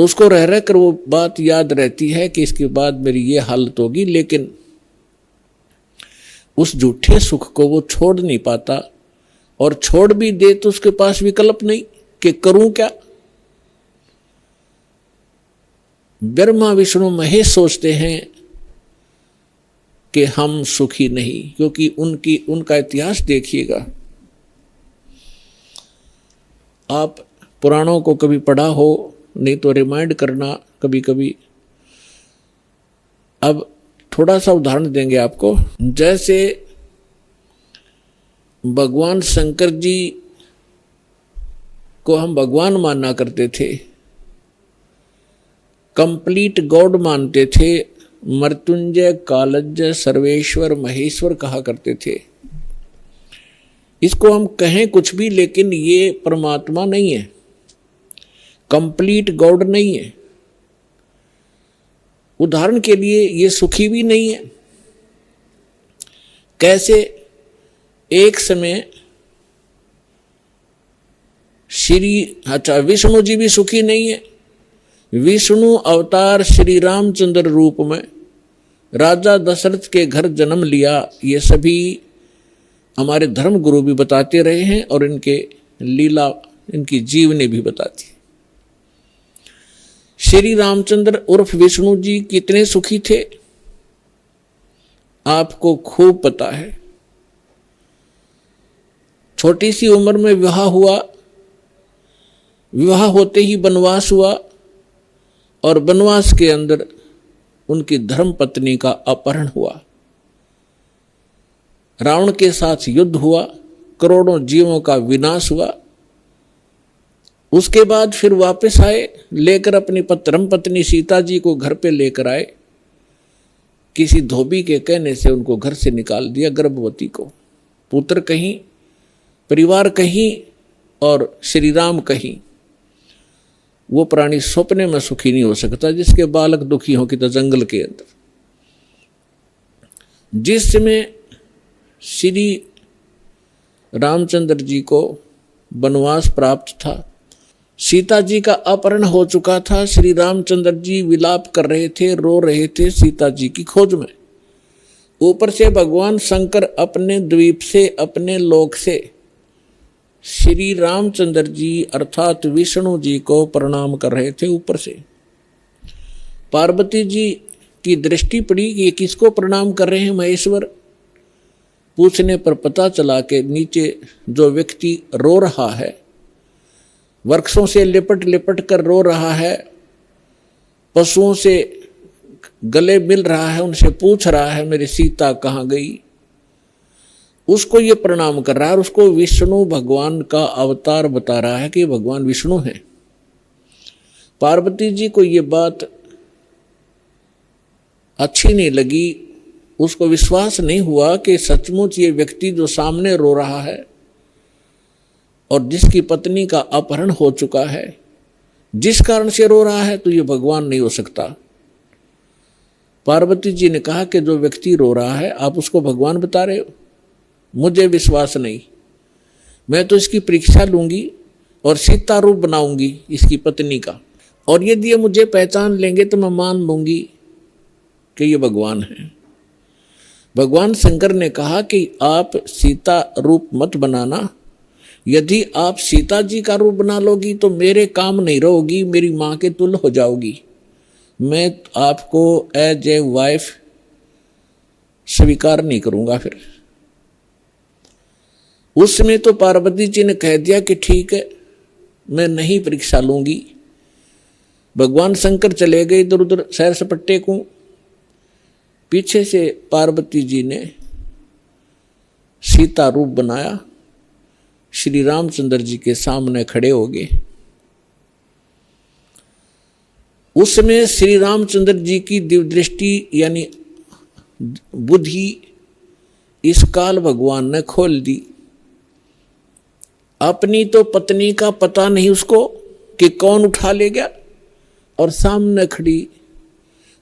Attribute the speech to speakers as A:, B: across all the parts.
A: तो उसको रह रह कर वो बात याद रहती है कि इसके बाद मेरी ये हालत होगी, लेकिन उस झूठे सुख को वो छोड़ नहीं पाता, और छोड़ भी दे तो उसके पास विकल्प नहीं कि करूं क्या। ब्रह्मा विष्णु महेश सोचते हैं कि हम सुखी नहीं, क्योंकि उनका इतिहास देखिएगा। आप पुराणों को कभी पढ़ा हो, नहीं तो रिमाइंड करना कभी कभी। अब थोड़ा सा उदाहरण देंगे आपको। जैसे भगवान शंकर जी को हम भगवान माना करते थे, कंप्लीट गॉड मानते थे, मृत्युंजय कालज्य सर्वेश्वर महेश्वर कहा करते थे। इसको हम कहें कुछ भी, लेकिन ये परमात्मा नहीं है, कंप्लीट गॉड नहीं है। उदाहरण के लिए ये सुखी भी नहीं है। कैसे? एक समय विष्णु जी भी सुखी नहीं है। विष्णु अवतार श्री रामचंद्र रूप में राजा दशरथ के घर जन्म लिया, ये सभी हमारे धर्म गुरु भी बताते रहे हैं और इनके लीला, इनकी जीवनी भी बताती है। श्री रामचंद्र उर्फ विष्णु जी कितने सुखी थे आपको खूब पता है। छोटी सी उम्र में विवाह हुआ, विवाह होते ही वनवास हुआ, और वनवास के अंदर उनकी धर्म पत्नी का अपहरण हुआ। रावण के साथ युद्ध हुआ, करोड़ों जीवों का विनाश हुआ। उसके बाद फिर वापस आए, लेकर अपनी धर्म पत्नी सीता जी को घर पे लेकर आए। किसी धोबी के कहने से उनको घर से निकाल दिया, गर्भवती को। पुत्र कहीं, परिवार कहीं और श्री राम कहीं। वो प्राणी सपने में सुखी नहीं हो सकता जिसके बालक दुखी हो कि तो जंगल के अंदर। जिस समय श्री रामचंद्र जी को वनवास प्राप्त था, सीता जी का अपहरण हो चुका था, श्री रामचंद्र जी विलाप कर रहे थे, रो रहे थे सीता जी की खोज में। ऊपर से भगवान शंकर अपने द्वीप से, अपने लोक से श्री रामचंद्र जी अर्थात विष्णु जी को प्रणाम कर रहे थे। ऊपर से पार्वती जी की दृष्टि पड़ी कि ये किसको प्रणाम कर रहे हैं महेश्वर। पूछने पर पता चला कि नीचे जो व्यक्ति रो रहा है, वृक्षों से लिपट लिपट कर रो रहा है, पशुओं से गले मिल रहा है, उनसे पूछ रहा है मेरी सीता कहाँ गई, उसको ये प्रणाम कर रहा है। और उसको विष्णु भगवान का अवतार बता रहा है कि भगवान विष्णु हैं। पार्वती जी को ये बात अच्छी नहीं लगी, उसको विश्वास नहीं हुआ कि सचमुच ये व्यक्ति जो सामने रो रहा है और जिसकी पत्नी का अपहरण हो चुका है, जिस कारण से रो रहा है, तो ये भगवान नहीं हो सकता। पार्वती जी ने कहा कि जो व्यक्ति रो रहा है आप उसको भगवान बता रहे हो, मुझे विश्वास नहीं। मैं तो इसकी परीक्षा लूंगी और सीता रूप बनाऊंगी इसकी पत्नी का, और यदि ये मुझे पहचान लेंगे तो मैं मान लूंगी कि ये भगवान है। भगवान शंकर ने कहा कि आप सीता रूप मत बनाना, यदि आप सीता जी का रूप बना लोगी तो मेरे काम नहीं रहोगी, मेरी माँ के तुल्य हो जाओगी। मैं आपको एज ए वाइफ स्वीकार नहीं करूंगा। फिर उस समय तो पार्वती जी ने कह दिया कि ठीक है, मैं नहीं परीक्षा लूंगी। भगवान शंकर चले गए इधर उधर सैर सपट्टे को। पीछे से पार्वती जी ने सीता रूप बनाया, श्री रामचंद्र जी के सामने खड़े हो गए। उस समय श्री रामचंद्र जी की दिव्य दृष्टि यानी बुद्धि इस काल भगवान ने खोल दी। अपनी तो पत्नी का पता नहीं उसको कि कौन उठा ले गया, और सामने खड़ी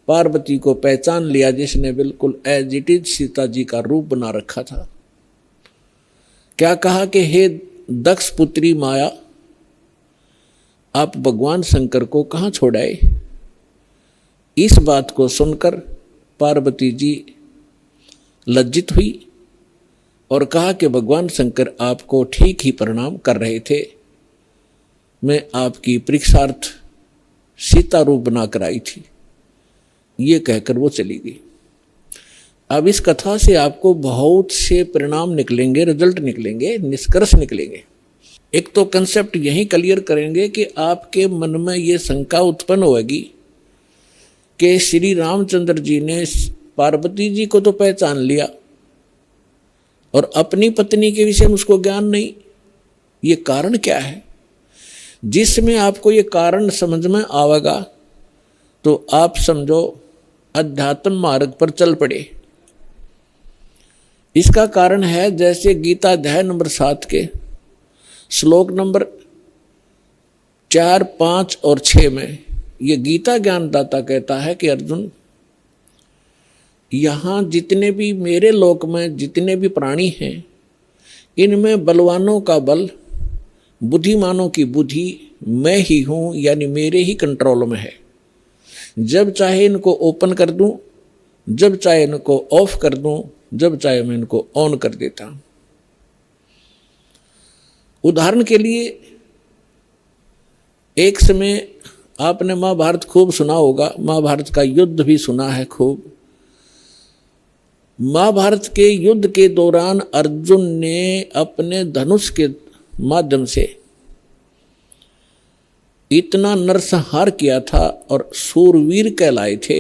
A: पार्वती को पहचान लिया जिसने बिल्कुल as it is Sita ji का रूप बना रखा था। क्या कहा कि हे दक्ष पुत्री माया, आप भगवान शंकर को कहाँ छोड़ आए। इस बात को सुनकर पार्वती जी लज्जित हुई और कहा कि भगवान शंकर आपको ठीक ही प्रणाम कर रहे थे, मैं आपकी परीक्षार्थ सीता रूप बनाकर आई थी। ये कहकर वो चली गई। अब इस कथा से आपको बहुत से परिणाम निकलेंगे, रिजल्ट निकलेंगे, निष्कर्ष निकलेंगे। एक तो कंसेप्ट यही क्लियर करेंगे कि आपके मन में ये शंका उत्पन्न होगी कि श्री रामचंद्र जी ने पार्वती जी को तो पहचान लिया और अपनी पत्नी के विषय में उसको ज्ञान नहीं। ये कारण क्या है? जिसमें आपको ये कारण समझ में आवेगा तो आप समझो अध्यात्म मार्ग पर चल पड़े। इसका कारण है जैसे गीता अध्याय नंबर 7 के श्लोक नंबर 4, 5 और 6 में ये गीता ज्ञानदाता कहता है कि अर्जुन, यहाँ जितने भी मेरे लोक में जितने भी प्राणी हैं, इनमें बलवानों का बल, बुद्धिमानों की बुद्धि मैं ही हूँ, यानी मेरे ही कंट्रोल में है। जब चाहे इनको ओपन कर दूं, जब चाहे इनको ऑफ कर दूं, जब चाहे मैं इनको ऑन कर देता हूं। उदाहरण के लिए एक समय आपने महाभारत खूब सुना होगा, महाभारत का युद्ध भी सुना है खूब। महाभारत के युद्ध के दौरान अर्जुन ने अपने धनुष के माध्यम से इतना नरसंहार किया था और सूरवीर कहलाए थे।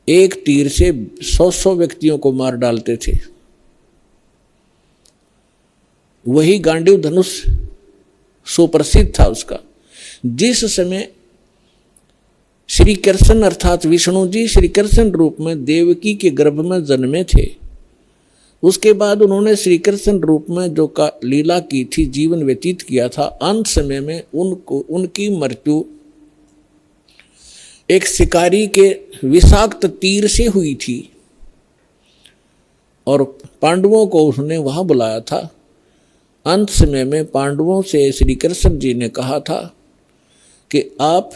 A: एक तीर से 100 व्यक्तियों को मार डालते थे। वही गांडीव धनुष सुप्रसिद्ध था उसका। जिस समय श्री कृष्ण अर्थात विष्णु जी श्री कृष्ण रूप में देवकी के गर्भ में जन्मे थे, उसके बाद उन्होंने श्री कृष्ण रूप में जो का लीला की थी, जीवन व्यतीत किया था, अंत समय में उनकी मृत्यु एक शिकारी के विषाक्त तीर से हुई थी और पांडवों को उसने वहां बुलाया था। अंत समय में पांडवों से श्री कृष्ण जी ने कहा था कि आप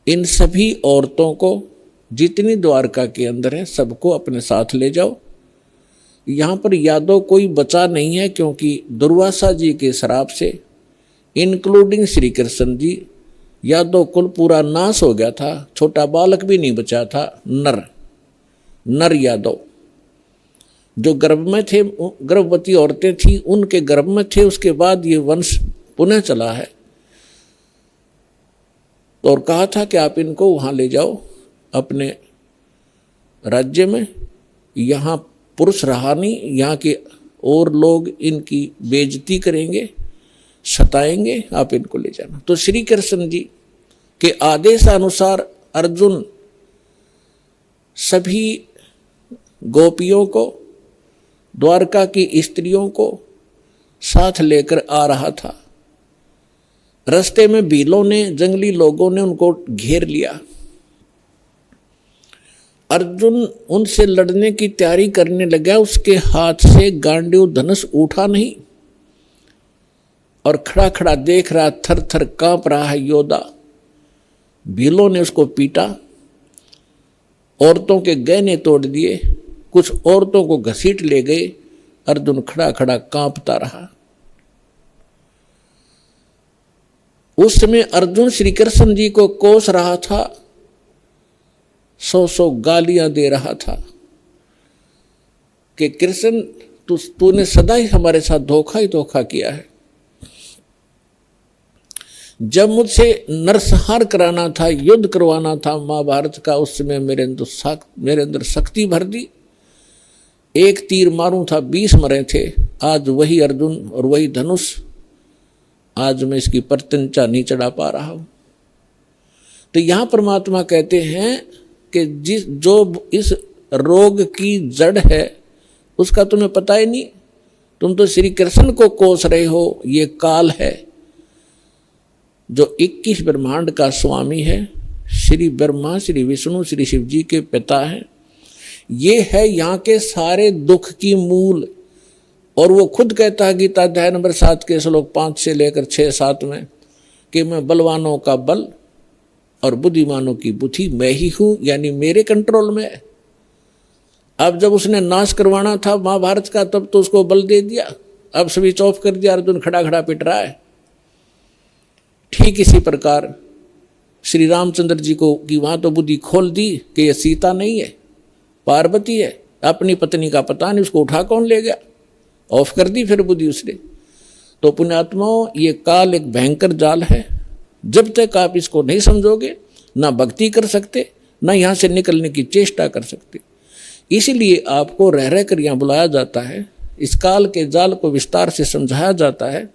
A: इन सभी औरतों को जितनी द्वारका के अंदर है सबको अपने साथ ले जाओ। यहाँ पर यादव कोई बचा नहीं है, क्योंकि दुर्वासा जी के श्राप से इंक्लूडिंग श्री कृष्ण जी यादव कुल पूरा नाश हो गया था। छोटा बालक भी नहीं बचा था। नर यादव जो गर्भ में थे, गर्भवती औरतें थी उनके गर्भ में थे। उसके बाद ये वंश पुनः चला है और कहा था कि आप इनको वहाँ ले जाओ अपने राज्य में। यहाँ पुरुष रहा नहीं, यहाँ के और लोग इनकी बेइज्जती करेंगे, सताएंगे, आप इनको ले जाना। तो श्री कृष्ण जी के आदेशानुसार अर्जुन सभी गोपियों को, द्वारका की स्त्रियों को साथ लेकर आ रहा था। रास्ते में भीलों ने, जंगली लोगों ने उनको घेर लिया। अर्जुन उनसे लड़ने की तैयारी करने लगा। उसके हाथ से गांडीव धनुष उठा नहीं और खड़ा खड़ा देख रहा, थर थर कांप रहा है योद्धा। भीलों ने उसको पीटा, औरतों के गहने तोड़ दिए, कुछ औरतों को घसीट ले गए। अर्जुन खड़ा खड़ा कांपता रहा। उस समय अर्जुन श्री कृष्ण जी को कोस रहा था, 100 गालियां दे रहा था कि कृष्ण तूने सदा ही हमारे साथ धोखा ही धोखा किया है। जब मुझसे नरसंहार कराना था, युद्ध करवाना था महाभारत का, उस समय मेरे अंदर शक्ति भर दी। एक तीर मारूं था 20 मरे थे। आज वही अर्जुन और वही धनुष, आज मैं इसकी प्रत्यंचा नहीं चढ़ा पा रहा हूं। तो यहां परमात्मा कहते हैं कि जो इस रोग की जड़ है उसका तुम्हें पता ही नहीं। तुम तो श्री कृष्ण को कोस रहे हो। ये काल है जो 21 ब्रह्मांड का स्वामी है। श्री ब्रह्मा, श्री विष्णु, श्री शिव जी के पिता हैं। ये है यहाँ के सारे दुख की मूल और वो खुद कहता है गीता अध्याय नंबर 7 के श्लोक 5 से लेकर 6-7 में कि मैं बलवानों का बल और बुद्धिमानों की बुद्धि मैं ही हूं, यानी मेरे कंट्रोल में है। अब जब उसने नाश करवाना था महाभारत का तब तो उसको बल दे दिया, अब स्विच ऑफ कर दिया, अर्जुन खड़ा खड़ा पिट रहा है। ठीक इसी प्रकार श्री रामचंद्र जी को कि वहां तो बुद्धि खोल दी कि यह सीता नहीं है, पार्वती है, अपनी पत्नी का पता नहीं, उसको उठा कौन ले गया, ऑफ कर दी फिर बुद्धि उसने। तो पुण्यात्माओं, ये काल एक भयंकर जाल है। जब तक आप इसको नहीं समझोगे ना भक्ति कर सकते, ना यहाँ से निकलने की चेष्टा कर सकते। इसीलिए आपको रह रह कर यहाँ बुलाया जाता है, इस काल के जाल को विस्तार से समझाया जाता है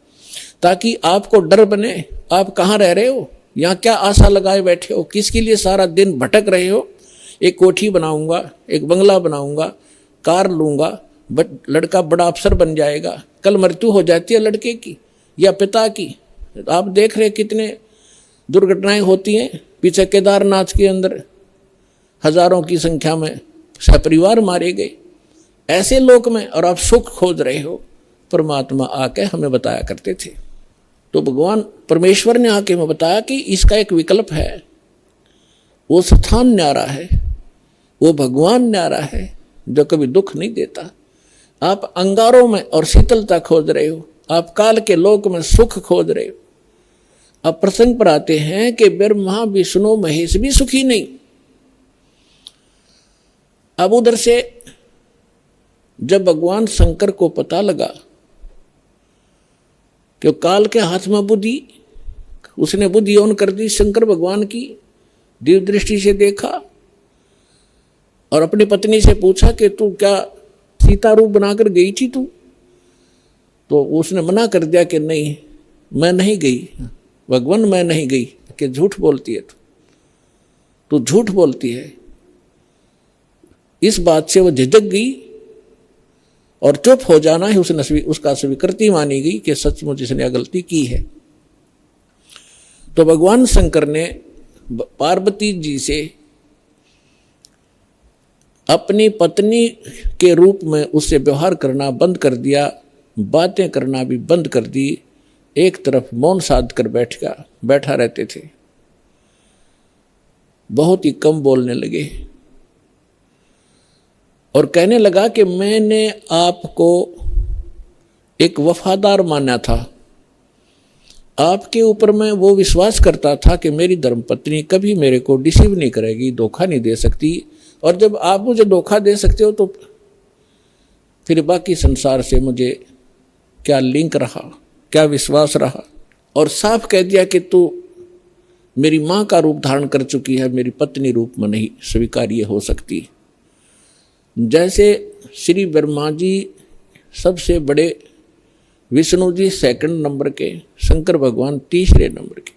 A: ताकि आपको डर बने। आप कहाँ रह रहे हो, यहाँ क्या आशा लगाए बैठे हो, किसके लिए सारा दिन भटक रहे हो। एक कोठी बनाऊंगा, एक बंगला बनाऊंगा, कार लूंगा, लड़का बड़ा अफसर बन जाएगा, कल मृत्यु हो जाती है लड़के की या पिता की। आप देख रहे कितने दुर्घटनाएं होती हैं। पीछे केदारनाथ के अंदर हजारों की संख्या में सपरिवार मारे गए ऐसे लोक में, और आप सुख खोज रहे हो। परमात्मा आके हमें बताया करते थे, तो भगवान परमेश्वर ने आके हमें बताया कि इसका एक विकल्प है। वो स्थान न्यारा है, वो भगवान न्यारा है जो कभी दुख नहीं देता। आप अंगारों में और शीतलता खोज रहे हो, आप काल के लोक में सुख खोज रहे हो। अब प्रसंग पर आते हैं कि ब्रह्मा विष्णु महेश भी सुखी नहीं। अब उधर से जब भगवान शंकर को पता लगा कि काल के हाथ में बुद्धि, उसने बुद्धि ऑन कर दी शंकर भगवान की, दिव्य दृष्टि से देखा और अपनी पत्नी से पूछा कि तू क्या सीता रूप बनाकर गई थी तू? तो उसने मना कर दिया कि नहीं, मैं नहीं गई भगवान, मैं नहीं गई। कि झूठ बोलती है तू झूठ बोलती है। इस बात से वो झिझक गई और चुप हो जाना ही उसका स्वीकृति मानी गई कि सचमुच इसने गलती की है। तो भगवान शंकर ने पार्वती जी से अपनी पत्नी के रूप में उससे व्यवहार करना बंद कर दिया, बातें करना भी बंद कर दी। एक तरफ मौन साध कर बैठा रहते थे, बहुत ही कम बोलने लगे और कहने लगा कि मैंने आपको एक वफादार माना था, आपके ऊपर मैं वो विश्वास करता था कि मेरी धर्मपत्नी कभी मेरे को डिसीव नहीं करेगी, धोखा नहीं दे सकती। और जब आप मुझे धोखा दे सकते हो तो फिर बाकी संसार से मुझे क्या लिंक रहा, क्या विश्वास रहा। और साफ कह दिया कि तू मेरी माँ का रूप धारण कर चुकी है, मेरी पत्नी रूप में नहीं स्वीकार्य हो सकती। जैसे श्री ब्रह्मा जी सबसे बड़े, विष्णु जी सेकंड नंबर के, शंकर भगवान तीसरे नंबर के,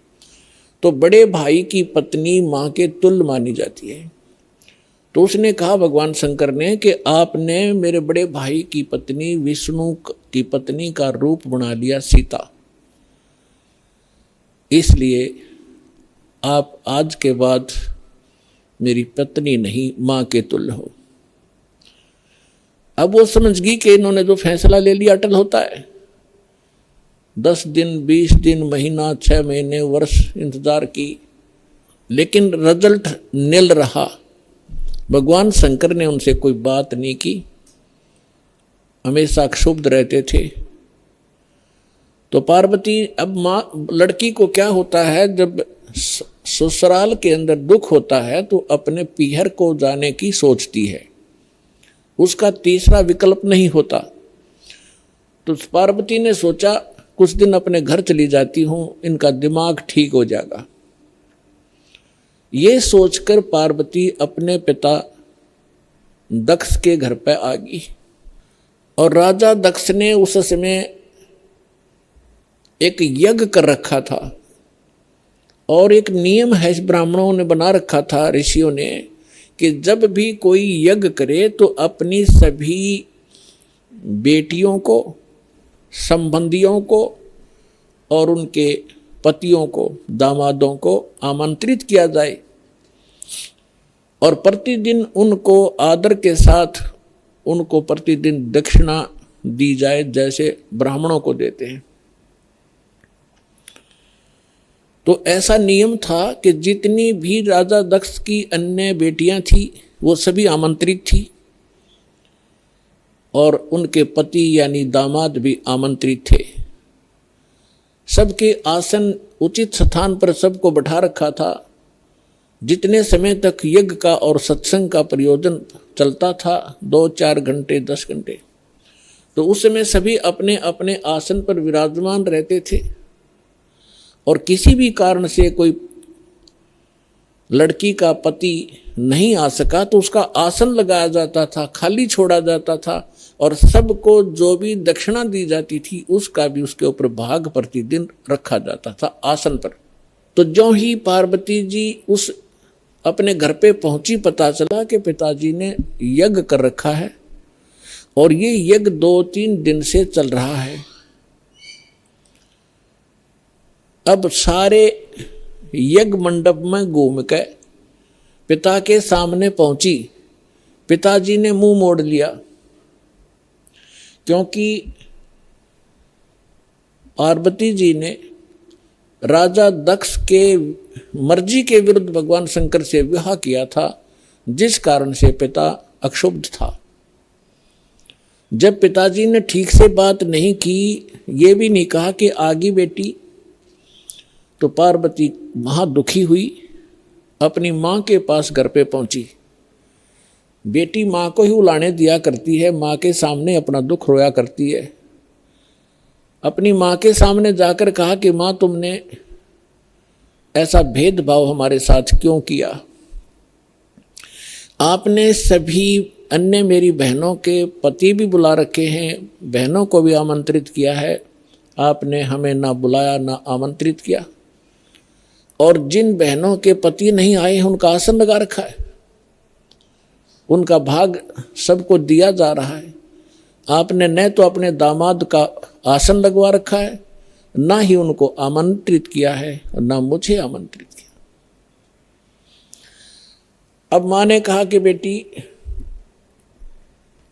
A: तो बड़े भाई की पत्नी माँ के तुल्य मानी जाती है। तो उसने कहा भगवान शंकर ने कि आपने मेरे बड़े भाई की पत्नी विष्णु की पत्नी का रूप बना लिया सीता, इसलिए आप आज के बाद मेरी पत्नी नहीं माँ के तुल्य हो। अब वो समझ गई कि इन्होंने जो फैसला ले लिया अटल होता है। 10 दिन 20 दिन महीना 6 महीने वर्ष इंतजार की, लेकिन रिजल्ट निल रहा। भगवान शंकर ने उनसे कोई बात नहीं की, हमेशा क्षुब्ध रहते थे। तो पार्वती, अब माँ लड़की को क्या होता है, जब ससुराल के अंदर दुख होता है तो अपने पीहर को जाने की सोचती है, उसका तीसरा विकल्प नहीं होता। तो पार्वती ने सोचा कुछ दिन अपने घर चली जाती हूं, इनका दिमाग ठीक हो जाएगा। ये सोचकर पार्वती अपने पिता दक्ष के घर पर आ गई। और राजा दक्ष ने उस समय एक यज्ञ कर रखा था और एक नियम है ब्राह्मणों ने बना रखा था, ऋषियों ने, कि जब भी कोई यज्ञ करे तो अपनी सभी बेटियों को, संबंधियों को और उनके पतियों को, दामादों को आमंत्रित किया जाए और प्रतिदिन उनको आदर के साथ उनको प्रतिदिन दक्षिणा दी जाए जैसे ब्राह्मणों को देते हैं। तो ऐसा नियम था कि जितनी भी राजा दक्ष की अन्य बेटियां थी वो सभी आमंत्रित थी और उनके पति यानी दामाद भी आमंत्रित थे। सबके आसन उचित स्थान पर सबको बैठा रखा था। जितने समय तक यज्ञ का और सत्संग का प्रयोजन चलता था, 2-4 घंटे 10 घंटे, तो उस समय सभी अपने अपने आसन पर विराजमान रहते थे। और किसी भी कारण से कोई लड़की का पति नहीं आ सका तो उसका आसन लगाया जाता था, खाली छोड़ा जाता था और सबको जो भी दक्षिणा दी जाती थी उसका भी उसके ऊपर भाग प्रतिदिन रखा जाता था आसन पर। तो जो ही पार्वती जी उस अपने घर पे पहुंची, पता चला कि पिताजी ने यज्ञ कर रखा है और ये यज्ञ 2-3 दिन से चल रहा है। अब सारे यज्ञ मंडप में घूम के पिता के सामने पहुंची। पिताजी ने मुंह मोड़ लिया क्योंकि पार्वती जी ने राजा दक्ष के मर्जी के विरुद्ध भगवान शंकर से विवाह किया था, जिस कारण से पिता अक्षुब्ध था। जब पिताजी ने ठीक से बात नहीं की, ये भी नहीं कहा कि आगी बेटी, तो पार्वती महादुखी हुई, अपनी माँ के पास घर पे पहुंची। बेटी माँ को ही उलाने दिया करती है, माँ के सामने अपना दुख रोया करती है। अपनी माँ के सामने जाकर कहा कि माँ, तुमने ऐसा भेदभाव हमारे साथ क्यों किया? आपने सभी अन्य मेरी बहनों के पति भी बुला रखे हैं, बहनों को भी आमंत्रित किया है, आपने हमें ना बुलाया ना आमंत्रित किया। और जिन बहनों के पति नहीं आए हैं उनका आसन लगा रखा है, उनका भाग सबको दिया जा रहा है। आपने न तो अपने दामाद का आसन लगवा रखा है, ना ही उनको आमंत्रित किया है और ना मुझे आमंत्रित किया। अब माँ ने कहा कि बेटी,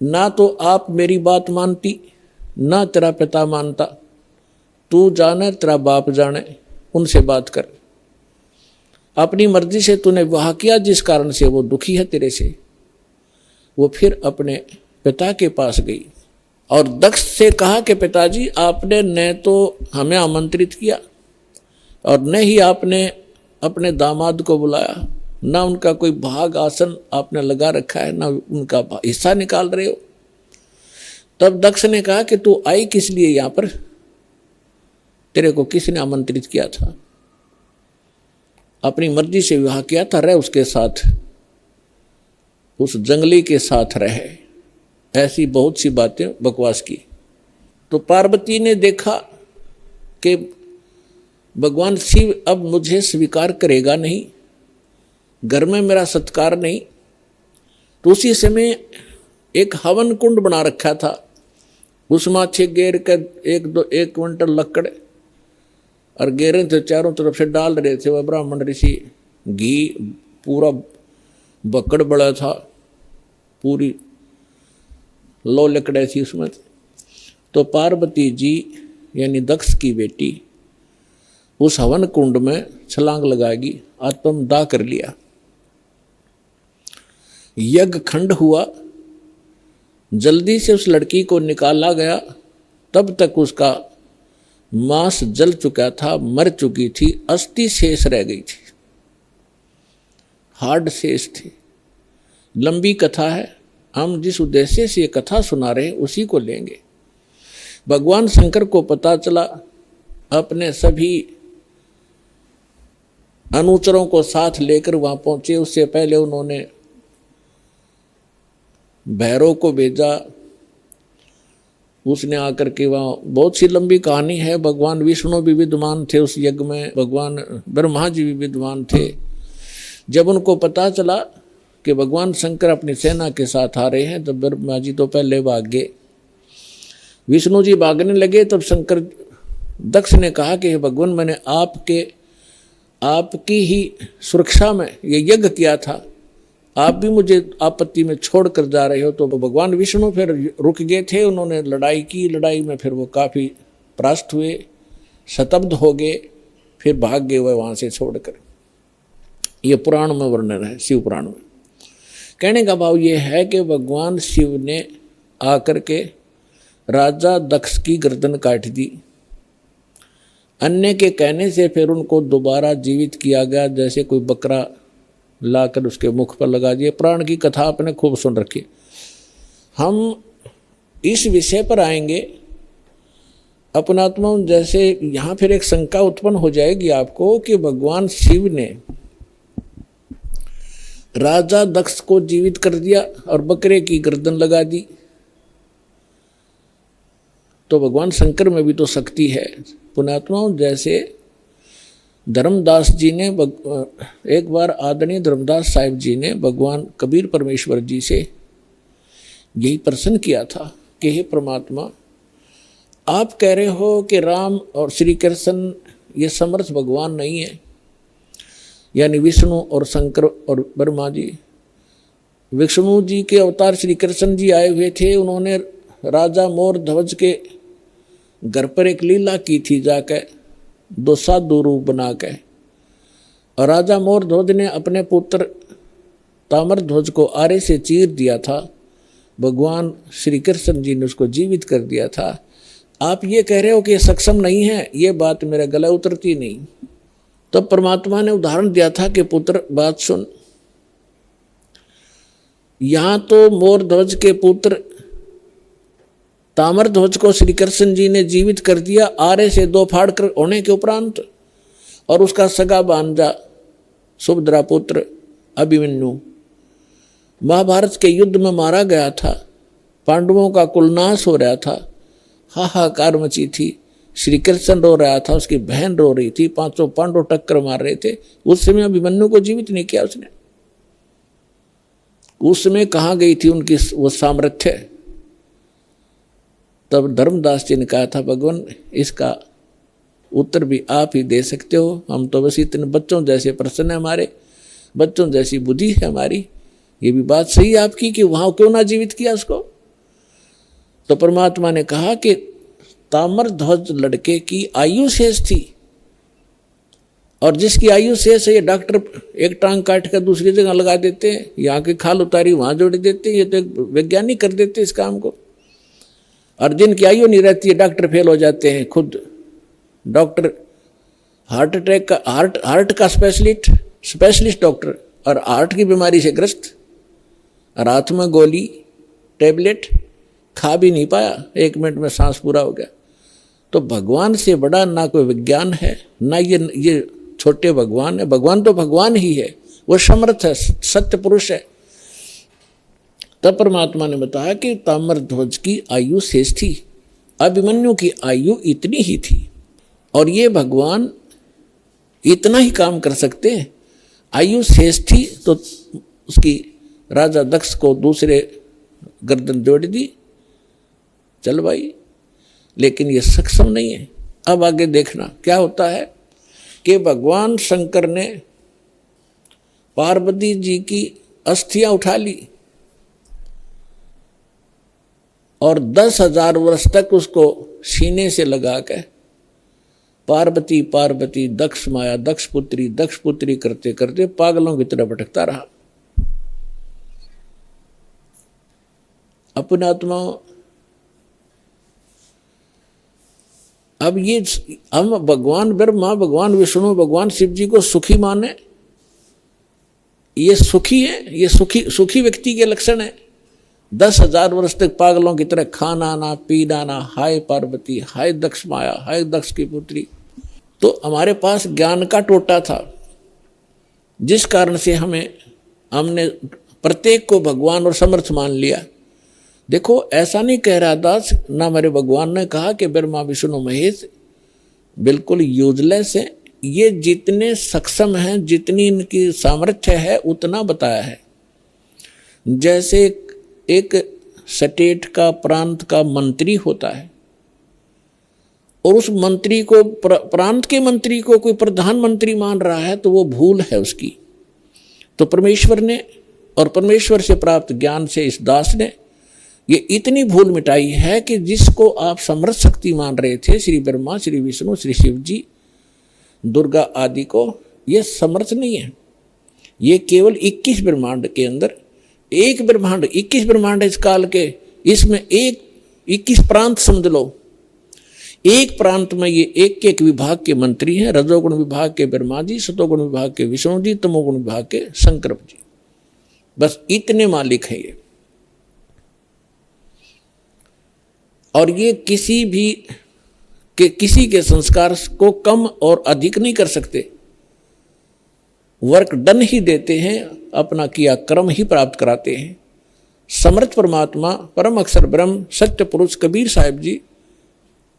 A: ना तो आप मेरी बात मानती, ना तेरा पिता मानता, तू जाने तेरा बाप जाने, उनसे बात कर। अपनी मर्जी से तूने विवाह किया, जिस कारण से वो दुखी है तेरे से। वो फिर अपने पिता के पास गई और दक्ष से कहा कि पिताजी, आपने न तो हमें आमंत्रित किया और न ही आपने अपने दामाद को बुलाया, ना उनका कोई भाग आसन आपने लगा रखा है, ना उनका हिस्सा निकाल रहे हो। तब दक्ष ने कहा कि तू आई किस लिए यहाँ पर? तेरे को किसने आमंत्रित किया था? अपनी मर्जी से विवाह किया था, रह उसके साथ, उस जंगली के साथ रहे। ऐसी बहुत सी बातें बकवास की। तो पार्वती ने देखा कि भगवान शिव अब मुझे स्वीकार करेगा नहीं, घर में मेरा सत्कार नहीं। तो उसी समय एक हवन कुंड बना रखा था, उसमें अच्छे गेर कर 1 क्विंटल लकड़ और गेरे थे, चारों तरफ से डाल रहे थे वह ब्राह्मण ऋषि। घी पूरा बकड़ बड़ा था, पूरी लो लकड़े थी उसमें। तो पार्वती जी यानी दक्ष की बेटी उस हवन कुंड में छलांग लगाएगी, आत्मदाह कर लिया। यज्ञ खंड हुआ, जल्दी से उस लड़की को निकाला गया। तब तक उसका मांस जल चुका था, मर चुकी थी, अस्थि शेष रह गई थी, हार्ड शेष थी। लंबी कथा है, हम जिस उद्देश्य से ये कथा सुना रहे हैं उसी को लेंगे। भगवान शंकर को पता चला, अपने सभी अनुचरों को साथ लेकर वहां पहुंचे। उससे पहले उन्होंने भैरव को भेजा, उसने आकर के वहाँ, बहुत सी लंबी कहानी है। भगवान विष्णु भी विद्वान थे उस यज्ञ में, भगवान ब्रह्मा जी भी विद्वान थे। जब उनको पता चला कि भगवान शंकर अपनी सेना के साथ आ रहे हैं तो ब्रह्मा जी तो पहले भाग गए, विष्णु जी भागने लगे। तब शंकर दक्ष ने कहा कि भगवान, मैंने आपकी ही सुरक्षा में ये यज्ञ किया था, आप भी मुझे आपत्ति में छोड़ कर जा रहे हो। तो भगवान विष्णु फिर रुक गए थे, उन्होंने लड़ाई की, लड़ाई में फिर वो काफ़ी परास्त हुए, शतब्द हो गए, फिर भाग गए वह वहाँ से छोड़कर। ये पुराण में वर्णन है, शिव पुराण में। कहने का भाव ये है कि भगवान शिव ने आकर के राजा दक्ष की गर्दन काट दी। अन्य के कहने से फिर उनको दोबारा जीवित किया गया, जैसे कोई बकरा लाकर उसके मुख पर लगा दिए। प्राण की कथा आपने खूब सुन रखी। हम इस विषय पर आएंगे अपनात्मा। जैसे यहाँ फिर एक शंका उत्पन्न हो जाएगी आपको कि भगवान शिव ने राजा दक्ष को जीवित कर दिया और बकरे की गर्दन लगा दी, तो भगवान शंकर में भी तो शक्ति है। पुण्यात्माओं, जैसे धर्मदास जी ने एक बार आदरणीय धर्मदास साहिब जी ने भगवान कबीर परमेश्वर जी से यही प्रश्न किया था कि हे परमात्मा, आप कह रहे हो कि राम और श्री कृष्ण ये समर्थ भगवान नहीं है, यानी विष्णु और शंकर और ब्रह्मा जी। विष्णु जी के अवतार श्री कृष्ण जी आए हुए थे, उन्होंने राजा मोर ध्वज के घर पर एक लीला की थी, जाकर दो साधु रूप बना के। और राजा मोर ध्वज ने अपने पुत्र ताम्र ध्वज को आरे से चीर दिया था, भगवान श्री कृष्ण जी ने उसको जीवित कर दिया था। आप ये कह रहे हो कि ये सक्षम नहीं है, ये बात मेरे गले उतरती नहीं। तब परमात्मा ने उदाहरण दिया था कि पुत्र बात सुन, यहां तो मोर ध्वज के पुत्र ताम्र ध्वज को श्री कृष्ण जी ने जीवित कर दिया आरे से दो फाड़ कर होने के उपरांत, और उसका सगा भांजा सुभद्रा पुत्र अभिमन्यु महाभारत के युद्ध में मारा गया था। पांडवों का कुलनाश हो रहा था, हाहाकार मची थी। श्री कृष्ण रो रहा था, उसकी बहन रो रही थी, पांचों पांडव टक्कर मार रहे थे। उस समय अभिमन्यु को जीवित नहीं किया उसने। उस समय कहाँ गई थी उनकी वो सामर्थ्य? तब धर्मदास जी ने कहा था, भगवान इसका उत्तर भी आप ही दे सकते हो, हम तो बस इतने बच्चों जैसे प्रश्न है हमारे, बच्चों जैसी बुद्धि है हमारी। ये भी बात सही है आपकी कि वहां क्यों ना जीवित किया उसको। तो परमात्मा ने कहा कि ताम्र ध्वज लड़के की आयु शेष थी, और जिसकी आयु शेष है ये डॉक्टर एक टांग काट कर दूसरी जगह लगा देते हैं, यहाँ की खाल उतारी वहां जोड़ देते हैं, ये तो वैज्ञानिक कर देते हैं इस काम को। और जिनकी आयु नहीं रहती है डॉक्टर फेल हो जाते हैं। खुद डॉक्टर हार्ट अटैक का हार्ट का स्पेशलिस्ट डॉक्टर, और हार्ट की बीमारी से ग्रस्त, और हाथ में गोली टेबलेट खा भी नहीं पाया, 1 मिनट में सांस पूरा हो गया। तो भगवान से बड़ा ना कोई विज्ञान है, ना ये छोटे भगवान है। भगवान तो भगवान ही है, वो समर्थ है, सत्य पुरुष है। तब परमात्मा ने बताया कि ताम्र ध्वज की आयु शेष थी, अभिमन्यु की आयु इतनी ही थी, और ये भगवान इतना ही काम कर सकते हैं। आयु शेष थी तो उसकी राजा दक्ष को दूसरे गर्दन जोड़ दी, चल भाई, लेकिन ये सक्षम नहीं है। अब आगे देखना क्या होता है कि भगवान शंकर ने पार्वती जी की अस्थियां उठा ली और 10,000 वर्ष तक उसको सीने से लगा के पार्वती पार्वती दक्ष माया दक्ष पुत्री करते करते पागलों की तरह भटकता रहा। अपने आत्मा अब ये हम भगवान ब्रह्मा, भगवान विष्णु, भगवान शिव जी को सुखी माने, ये सुखी है, ये सुखी व्यक्ति के लक्षण है। 10,000 वर्ष तक पागलों की तरह खाना ना पीना ना, हाय पार्वती, हाय दक्ष माया, हाय दक्ष की पुत्री। तो हमारे पास ज्ञान का टोटा था, जिस कारण से हमने प्रत्येक को भगवान और समर्थ मान लिया। देखो ऐसा नहीं कह रहा दास, ना मेरे भगवान ने कहा कि ब्रह्मा विष्णु महेश बिल्कुल यूजलेस है। ये जितने सक्षम हैं, जितनी इनकी सामर्थ्य है उतना बताया है। जैसे एक स्टेट का, प्रांत का मंत्री होता है और उस मंत्री को, प्रांत के मंत्री को कोई प्रधानमंत्री मान रहा है तो वो भूल है उसकी। तो परमेश्वर ने और परमेश्वर से प्राप्त ज्ञान से इस दास ने ये इतनी भूल मिटाई है कि जिसको आप समर्थ शक्ति मान रहे थे, श्री ब्रह्मा, श्री विष्णु, श्री शिव जी, दुर्गा आदि को, ये समर्थ नहीं है। ये केवल 21 ब्रह्मांड के अंदर एक ब्रह्मांड, 21 ब्रह्मांड इस काल के, इसमें एक 21 प्रांत समझ लो। एक प्रांत में ये एक एक विभाग के मंत्री हैं, रजोगुण विभाग के ब्रह्मा जी, सतोगुण विभाग के विष्णु जी, तमोगुण विभाग के शंकर जी, बस इतने मालिक हैं ये। और ये किसी के संस्कार को कम और अधिक नहीं कर सकते, वर्क डन ही देते हैं, अपना किया कर्म ही प्राप्त कराते हैं। समर्थ परमात्मा, परम अक्षर ब्रह्म, सत्य पुरुष कबीर साहिब जी,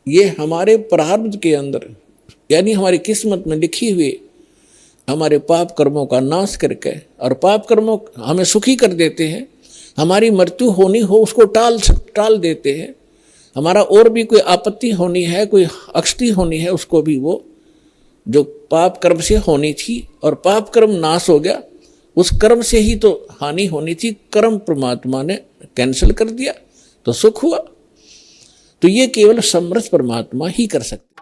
A: ये हमारे प्रारब्ध के अंदर, यानी हमारी किस्मत में लिखी हुई हमारे पाप कर्मों का नाश करके, और पाप कर्मों हमें सुखी कर देते हैं। हमारी मृत्यु होनी हो उसको टाल देते हैं। हमारा और भी कोई आपत्ति होनी है, कोई अक्षति होनी है, उसको भी वो जो पाप कर्म से होनी थी, और पाप कर्म नाश हो गया, उस कर्म से ही तो हानि होनी थी, कर्म परमात्मा ने कैंसिल कर दिया तो सुख हुआ। तो ये केवल समर्थ परमात्मा ही कर सकते।